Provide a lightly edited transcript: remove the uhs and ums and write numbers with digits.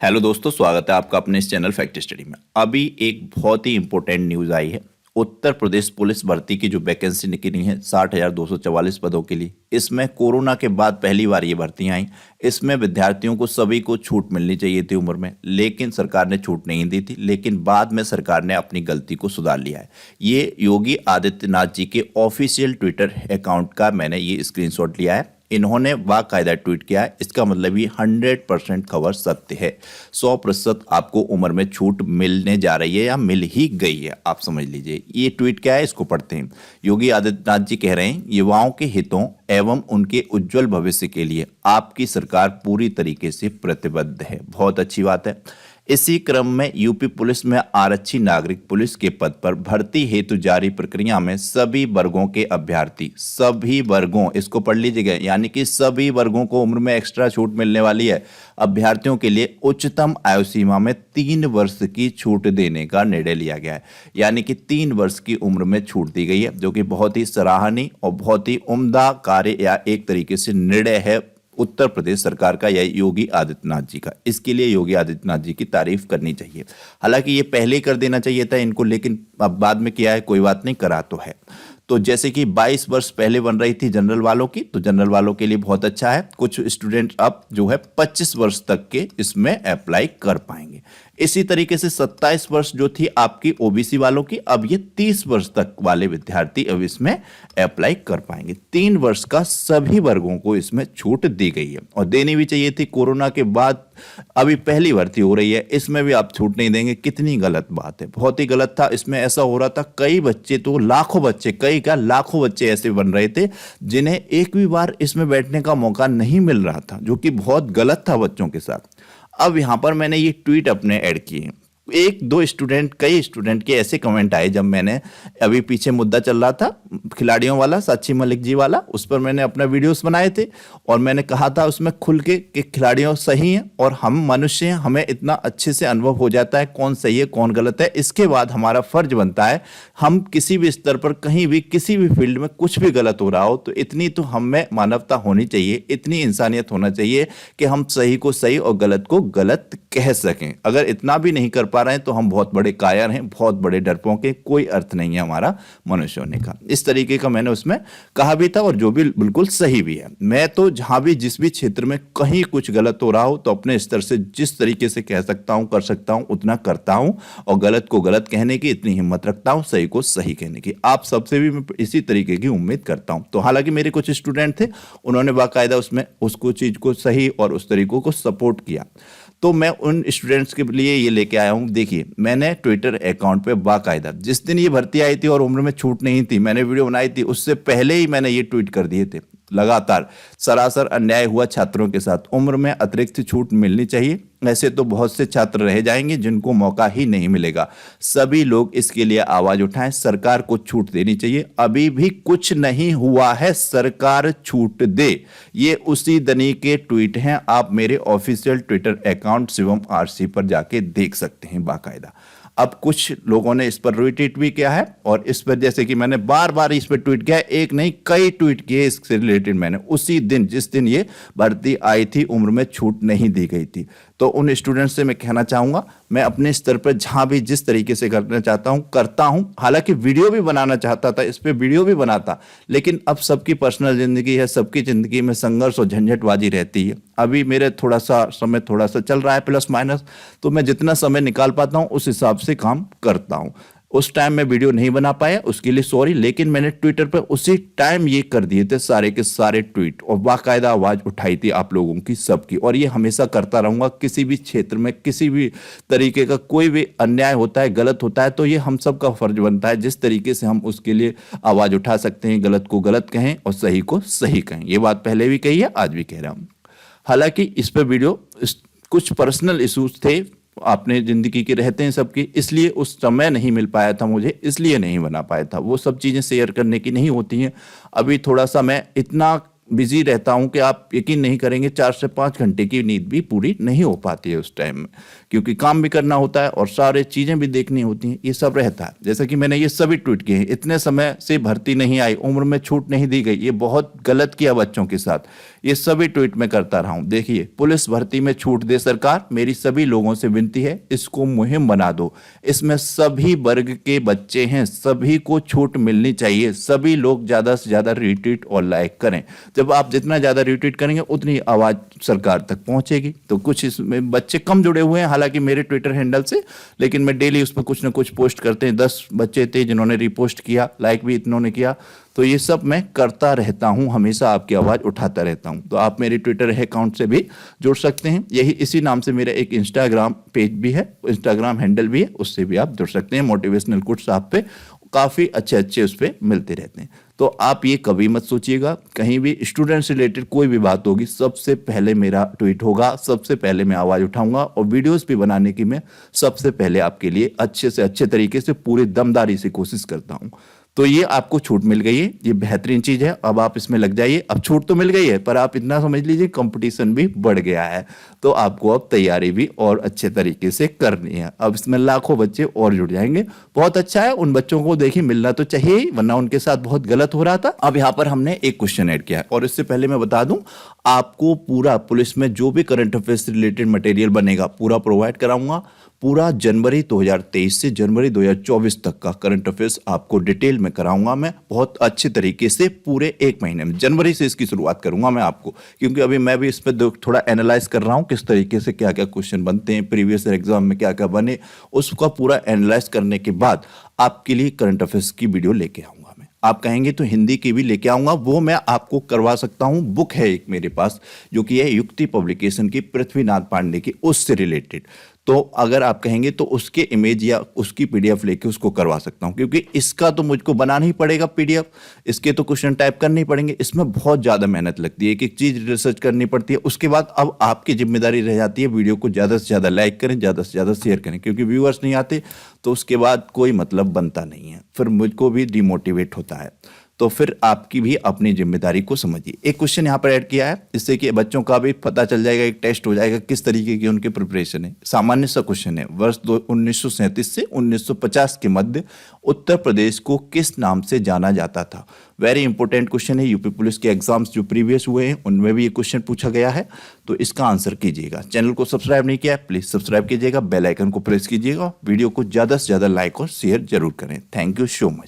Hello दोस्तों, स्वागत है आपका अपने इस चैनल फैक्ट स्टडी में। अभी एक बहुत ही इंपॉर्टेंट न्यूज़ आई है। उत्तर प्रदेश पुलिस भर्ती की जो वैकेंसी निकली है 60,244 पदों के लिए, इसमें कोरोना के बाद पहली बार ये भर्तियां आई। इसमें विद्यार्थियों को सभी को छूट मिलनी चाहिए थी उम्र में, लेकिन सरकार ने छूट नहीं दी थी। लेकिन बाद में सरकार ने अपनी गलती को सुधार लिया है। ये योगी आदित्यनाथ जी के ऑफिशियल ट्विटर अकाउंट का मैंने ये स्क्रीनशॉट लिया है। इन्होंने बाकायदा ट्वीट किया है। इसका मतलब ये 100% खबर सत्य है। 100% आपको उम्र में छूट मिलने जा रही है या मिल ही गई है, आप समझ लीजिए। ये ट्वीट क्या है, इसको पढ़ते हैं। योगी आदित्यनाथ जी कह रहे हैं, युवाओं के हितों एवं उनके उज्जवल भविष्य के लिए आपकी सरकार पूरी तरीके से प्रतिबद्ध है। बहुत अच्छी बात है। इसी क्रम में यूपी पुलिस में आरक्षी नागरिक पुलिस के पद पर भर्ती हेतु जारी प्रक्रिया में सभी वर्गों के अभ्यर्थी, सभी वर्गों, इसको पढ़ लीजिएगा, यानी कि सभी वर्गों को उम्र में एक्स्ट्रा छूट मिलने वाली है। अभ्यर्थियों के लिए उच्चतम आयु सीमा में 3 वर्ष की छूट देने का निर्णय लिया गया है। यानी कि 3 वर्ष की उम्र में छूट दी गई है, जो कि बहुत ही सराहनीय और बहुत ही उम्दा कार्य या एक तरीके से निर्णय है उत्तर प्रदेश सरकार का या योगी आदित्यनाथ जी का। इसके लिए योगी आदित्यनाथ जी की तारीफ करनी चाहिए। हालांकि ये पहले ही कर देना चाहिए था इनको, लेकिन अब बाद में किया है, कोई बात नहीं, करा तो है। तो जैसे कि 22 वर्ष पहले बन रही थी जनरल वालों की, तो जनरल वालों के लिए बहुत अच्छा है। कुछ स्टूडेंट अब जो है 25 वर्ष तक के इसमें अप्लाई कर पाएंगे। इसी तरीके से 27 वर्ष जो थी आपकी ओबीसी वालों की, अब ये 30 वर्ष तक वाले विद्यार्थी अब इसमें अप्लाई कर पाएंगे। 3 वर्ष का सभी वर्गों को इसमें छूट दी गई है और देनी भी चाहिए थी। कोरोना के बाद अभी पहली भर्ती हो रही है, इसमें भी आप छूट नहीं देंगे, कितनी गलत बात है। बहुत ही गलत था। इसमें ऐसा हो रहा था, कई बच्चे तो लाखों बच्चे, कई क्या लाखों बच्चे ऐसे बन रहे थे जिन्हें एक भी बार इसमें बैठने का मौका नहीं मिल रहा था, जो कि बहुत गलत था बच्चों के साथ। अब यहां पर मैंने ये ट्वीट अपने ऐड किए। एक दो स्टूडेंट, कई स्टूडेंट के ऐसे कमेंट आए, जब मैंने अभी पीछे मुद्दा चल रहा था खिलाड़ियों वाला, साक्षी मलिक जी वाला, उस पर मैंने अपना वीडियोस बनाए थे और मैंने कहा था उसमें खुल के कि खिलाड़ियों सही हैं और हम मनुष्य हैं, हमें इतना अच्छे से अनुभव हो जाता है कौन सही है कौन गलत है। इसके बाद हमारा फर्ज बनता है, हम किसी भी स्तर पर कहीं भी किसी भी फील्ड में कुछ भी गलत हो रहा हो तो इतनी तो हम में मानवता होनी चाहिए, इतनी इंसानियत होना चाहिए कि हम सही को सही और गलत को गलत कह सकें। अगर इतना भी नहीं कर पा रहे हैं तो हम बहुत बड़े कायर हैं, बहुत बड़े डरपोक हैं, कोई अर्थ नहीं है हमारा मनुष्य होने का। इस तरीके का मैंने उसमें कहा भी था और जो भी बिल्कुल सही भी है। मैं तो जहां भी जिस भी क्षेत्र में कहीं कुछ गलत हो रहा हो तो अपने स्तर से जिस तरीके से कह सकता हूं, कर सकता हूं, उतना करता हूं और गलत को गलत कहने की इतनी हिम्मत रखता हूं, सही को सही कहने की। आप सबसे भी मैं इसी तरीके की उम्मीद करता हूं। तो हालांकि मेरे कुछ स्टूडेंट थे, उन्होंने बाकायदा उसमें उसको चीज को सही और उस तरीकों को सपोर्ट किया, तो मैं उन स्टूडेंट्स के लिए ये लेके आया हूं। देखिए, मैंने ट्विटर अकाउंट पे बाकायदा जिस दिन ये भर्ती आई थी और उम्र में छूट नहीं थी, मैंने वीडियो बनाई थी, उससे पहले ही मैंने ये ट्वीट कर दिए थे। लगातार सरासर अन्याय हुआ छात्रों के साथ, उम्र में अतिरिक्त छूट मिलनी चाहिए। ऐसे तो बहुत से छात्र रह जाएंगे जिनको मौका ही नहीं मिलेगा। सभी लोग इसके लिए आवाज उठाएं, सरकार को छूट देनी चाहिए। अभी भी कुछ नहीं हुआ है, सरकार छूट दे। ये उसी दनी के ट्वीट हैं, आप मेरे official Twitter account Shivam RC पर जाके देख सकते हैं बाकायदा। अब कुछ लोगों ने इस पर रीट्वीट भी किया है और इस पर, जैसे कि मैंने बार बार इस पर ट्वीट किया है, एक नहीं कई ट्वीट किए इससे रिलेटेड मैंने, उसी दिन जिस दिन ये भर्ती आई थी उम्र में छूट नहीं दी गई थी। तो उन स्टूडेंट्स से मैं कहना चाहूंगा, मैं अपने स्तर पर जहां भी जिस तरीके से करना चाहता हूं करता हूं। हालांकि वीडियो भी बनाना चाहता था, इस पर वीडियो भी बनाता, लेकिन अब सबकी पर्सनल जिंदगी है, सबकी जिंदगी में संघर्ष और झंझटबाजी रहती है। अभी मेरे थोड़ा सा समय थोड़ा सा चल रहा है प्लस माइनस, तो मैं जितना समय निकाल पाता हूं उस हिसाब से काम करता हूं। उस टाइम में वीडियो नहीं बना पाया, उसके लिए सॉरी, लेकिन मैंने ट्विटर पर उसी टाइम ये कर दिए थे सारे के सारे ट्वीट और बाकायदा आवाज उठाई थी आप लोगों की सबकी, और ये हमेशा करता रहूंगा। किसी भी क्षेत्र में किसी भी तरीके का कोई भी अन्याय होता है, गलत होता है, तो ये हम सब का फर्ज बनता है जिस तरीके से हम उसके लिए आवाज उठा सकते हैं। गलत को गलत कहें और सही को सही कहें। ये बात पहले भी कही है, आज भी कह रहा हूं। हालांकि इस पर वीडियो कुछ पर्सनल इश्यूज थे, अपने जिंदगी के रहते हैं सबकी, इसलिए उस समय नहीं मिल पाया था मुझे, इसलिए नहीं बना पाया था। वो सब चीजें शेयर करने की नहीं होती हैं। अभी थोड़ा सा मैं इतना बिजी रहता हूं कि आप यकीन नहीं करेंगे 4 से 5 घंटे की नींद भी पूरी नहीं हो पाती है उस टाइम में, क्योंकि काम भी करना होता है और सारे चीज़ें भी देखनी होती हैं, ये सब रहता है। जैसे कि मैंने ये सभी ट्वीट किए हैं, इतने समय से भर्ती नहीं आई, उम्र में छूट नहीं दी गई, ये बहुत गलत किया बच्चों के साथ, ये सभी ट्वीट में करता रहा हूं। देखिए, पुलिस भर्ती में छूट दे सरकार, मेरी सभी लोगों से विनती है, इसको मुहिम बना दो। इसमें सभी वर्ग के बच्चे हैं, सभी को छूट मिलनी चाहिए। सभी लोग ज़्यादा से ज़्यादा रीट्वीट और लाइक करें। जब आप जितना ज़्यादा रीट्वीट करेंगे उतनी आवाज़ सरकार तक पहुंचेगी। तो कुछ इसमें बच्चे कम जुड़े हुए हैं हालांकि मेरे ट्विटर हैंडल से, लेकिन मैं डेली उस पर कुछ ना कुछ पोस्ट करते हैं। 10 बच्चे थे जिन्होंने रिपोस्ट किया, लाइक भी इन्होंने किया, तो ये सब मैं करता रहता हूं, हमेशा आपकी आवाज़ उठाता रहता हूं। तो आप मेरे ट्विटर अकाउंट से भी जुड़ सकते हैं, यही इसी नाम से मेरा एक इंस्टाग्राम पेज भी है, इंस्टाग्राम हैंडल भी है, उससे भी आप जुड़ सकते हैं। मोटिवेशनल कोट्स आप पे काफ़ी अच्छे अच्छे उस पर मिलते रहते हैं। तो आप ये कभी मत सोचिएगा, कहीं भी स्टूडेंट से रिलेटेड कोई भी बात होगी, सबसे पहले मेरा ट्वीट होगा, सबसे पहले मैं आवाज़ उठाऊंगा, और वीडियोस भी बनाने की मैं सबसे पहले आपके लिए अच्छे से अच्छे तरीके से पूरी दमदारी से कोशिश करता हूं। तो ये आपको छूट मिल गई है, ये बेहतरीन चीज़ है, अब आप इसमें लग जाइए। अब छूट तो मिल गई है, पर आप इतना समझ लीजिए कंपटीशन भी बढ़ गया है, तो आपको अब तैयारी भी और अच्छे तरीके से करनी है। अब इसमें लाखों बच्चे और जुड़ जाएंगे, बहुत अच्छा है। उन बच्चों को देखिए मिलना तो चाहिए ही, वरना उनके साथ बहुत गलत हो रहा था। अब यहाँ पर हमने एक क्वेश्चन ऐड किया है, और इससे पहले मैं बता दूं, आपको पूरा पुलिस में जो भी करंट अफेयर्स से रिलेटेड मटेरियल बनेगा पूरा प्रोवाइड कराऊंगा। पूरा जनवरी 2023 से जनवरी 2024 तक का करंट अफेयर्स आपको डिटेल में कराऊंगा मैं, बहुत अच्छे तरीके से, पूरे 1 महीने में। जनवरी से इसकी शुरुआत करूंगा मैं आपको, क्योंकि अभी मैं भी इस पर थोड़ा एनालाइज कर रहा हूं किस तरीके से क्या क्या क्वेश्चन बनते हैं, प्रीवियस एग्जाम में क्या क्या बने, उसका पूरा एनालाइज करने के बाद आपके लिए करंट अफेयर्स की वीडियो लेके आऊंगा। आप कहेंगे तो हिंदी की भी लेके आऊंगा, वो मैं आपको करवा सकता हूं। बुक है एक मेरे पास जो कि है युक्ति पब्लिकेशन की, पृथ्वीनाथ पांडे की, उससे रिलेटेड। तो अगर आप कहेंगे तो उसके इमेज या उसकी पीडीएफ लेके उसको करवा सकता हूं, क्योंकि इसका तो मुझको बनाना ही पड़ेगा पीडीएफ, इसके तो क्वेश्चन टाइप करने ही पड़ेंगे। इसमें बहुत ज़्यादा मेहनत लगती है, एक एक चीज़ रिसर्च करनी पड़ती है। उसके बाद अब आपकी जिम्मेदारी रह जाती है वीडियो को ज़्यादा से ज़्यादा लाइक करें, ज़्यादा से ज़्यादा शेयर करें, क्योंकि व्यूअर्स नहीं आते तो उसके बाद कोई मतलब बनता नहीं है, फिर मुझको भी डिमोटिवेट होता है। तो फिर आपकी भी अपनी जिम्मेदारी को समझिए। एक क्वेश्चन यहाँ पर ऐड किया है, इससे कि बच्चों का भी पता चल जाएगा, एक टेस्ट हो जाएगा किस तरीके की उनकी प्रिपरेशन है। सामान्य सा क्वेश्चन है, वर्ष 1937 से 1950 के मध्य उत्तर प्रदेश को किस नाम से जाना जाता था। वेरी इंपॉर्टेंट क्वेश्चन है, यूपी पुलिस के एग्जाम्स जो प्रीवियस हुए हैं उनमें भी ये क्वेश्चन पूछा गया है, तो इसका आंसर कीजिएगा। चैनल को सब्सक्राइब नहीं किया है, प्लीज सब्सक्राइब कीजिएगा, बेल आइकन को प्रेस कीजिएगा, वीडियो को ज़्यादा से ज़्यादा लाइक और शेयर जरूर करें। Thank you so much.